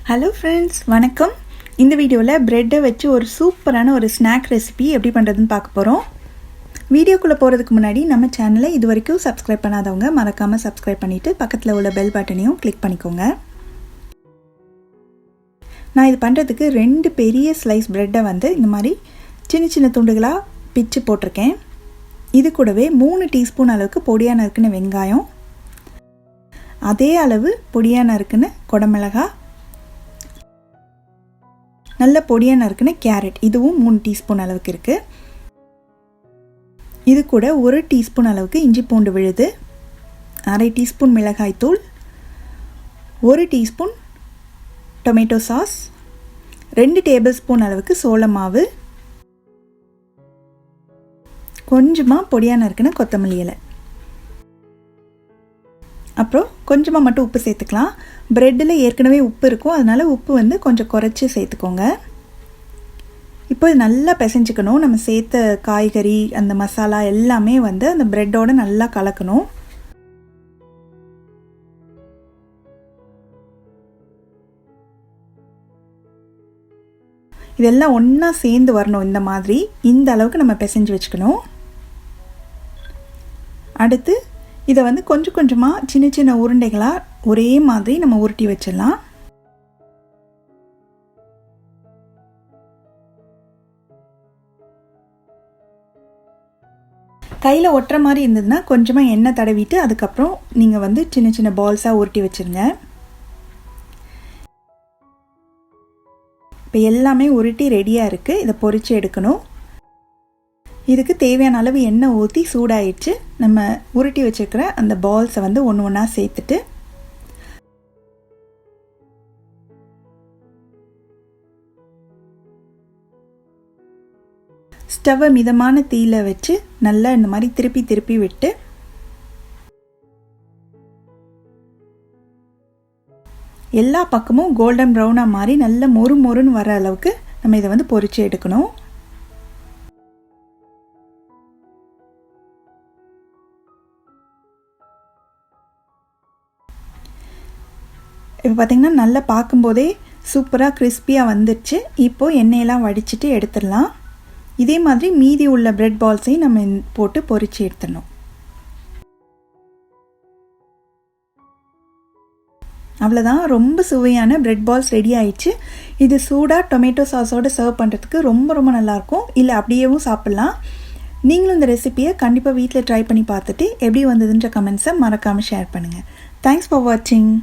Hello friends, வணக்கம். இந்த வீடியோவில் ப்ரெட்டை வச்சு ஒரு சூப்பரான ஒரு ஸ்நாக் ரெசிபி எப்படி பண்ணுறதுன்னு பார்க்க போகிறோம். வீடியோக்குள்ளே போகிறதுக்கு முன்னாடி நம்ம சேனலை இது வரைக்கும் சப்ஸ்கிரைப் பண்ணாதவங்க மறக்காமல் சப்ஸ்கிரைப் பண்ணிவிட்டு பக்கத்தில் உள்ள பெல் பட்டனையும் கிளிக் பண்ணிக்கோங்க. நான் இது பண்ணுறதுக்கு 2 பெரிய ஸ்லைஸ் ப்ரெட்டை இந்த மாதிரி சின்ன சின்ன துண்டுகளாக பிச்சு போட்டிருக்கேன். இது கூடவே 3 டீஸ்பூன் அளவுக்கு பொடியாக நறுக்குன வெங்காயம், அதே அளவு பொடியாக நறுக்குன குடமிளகாய், நல்ல பொடியாக நறுக்குன கேரட், இதுவும் 3 டீஸ்பூன் அளவுக்கு இருக்குது. இது கூட 1 டீஸ்பூன் அளவுக்கு இஞ்சி பூண்டு விழுது, அரை டீஸ்பூன் மிளகாய் தூள், 1 teaspoon tomato sauce, 2 table spoon அளவுக்கு சோள மாவு, கொஞ்சமாக பொடியாக நறுக்குன கொத்தமல்லி இலை, அப்புறம் கொஞ்சமாக மட்டும் உப்பு சேர்த்துக்கலாம். ப்ரெட்டில் ஏற்கனவே உப்பு இருக்கும், அதனால் உப்பு கொஞ்சம் குறைச்சி சேர்த்துக்கோங்க. இப்போ இது நல்லா பிசைஞ்சிக்கணும். நம்ம சேர்த்த காய்கறி அந்த மசாலா எல்லாமே அந்த ப்ரெட்டோடு நல்லா கலக்கணும். இதெல்லாம் ஒன்றா சேர்ந்து வரணும். இந்த மாதிரி இந்த அளவுக்கு நம்ம பிசைஞ்சு வச்சுக்கணும். அடுத்து இதை கொஞ்சம் கொஞ்சமாக சின்ன சின்ன உருண்டைகளாக ஒரே மாதிரி நம்ம உருட்டி வச்சிடலாம். கையில் ஒட்டுற மாதிரி இருந்ததுன்னா கொஞ்சமாக எண்ணெய் தடவிட்டு அதுக்கப்புறம் நீங்கள் சின்ன சின்ன பால்ஸாக உருட்டி வச்சுருங்க. இப்போ எல்லாமே உருட்டி ரெடியாக இருக்குது. இதை பொரித்து எடுக்கணும். இதுக்கு தேவையான அளவு எண்ணெய் ஊற்றி சூடாயிடுச்சு. நம்ம உருட்டி வச்சுருக்கிற அந்த பால்ஸை ஒன்று ஒன்றா சேர்த்துட்டு ஸ்டவ்வை மிதமான தீயில வச்சு நல்லா இந்த மாதிரி திருப்பி திருப்பி விட்டு எல்லா பக்கமும் கோல்டன் ப்ரௌனாக மாதிரி நல்ல மொறு மொறுன்னு வர அளவுக்கு நம்ம இதை பொரிச்சு எடுக்கணும். இப்போ பார்த்திங்கன்னா நல்லா பார்க்கும்போதே சூப்பராக கிறிஸ்பியாக வந்துடுச்சு. இப்போது எண்ணெயெல்லாம் வடிச்சிட்டு எடுத்துடலாம். இதே மாதிரி மீதி உள்ள ப்ரெட் பால்ஸையும் நம்ம போட்டு பொரித்து எடுத்துடணும். அவ்வளோதான், ரொம்ப சுவையான ப்ரெட் பால்ஸ் ரெடி ஆயிடுச்சு. இது சூடாக டொமேட்டோ சாஸோடு சர்வ் பண்ணுறதுக்கு ரொம்ப ரொம்ப நல்லாயிருக்கும். இல்லை அப்படியேவும் சாப்பிட்லாம். நீங்களும் இந்த ரெசிபியை கண்டிப்பாக வீட்டில் ட்ரை பண்ணி பார்த்துட்டு எப்படி வந்ததுன்ற கமெண்ட்ஸை மறக்காமல் ஷேர் பண்ணுங்கள். தேங்க்ஸ் ஃபார் வாட்சிங்.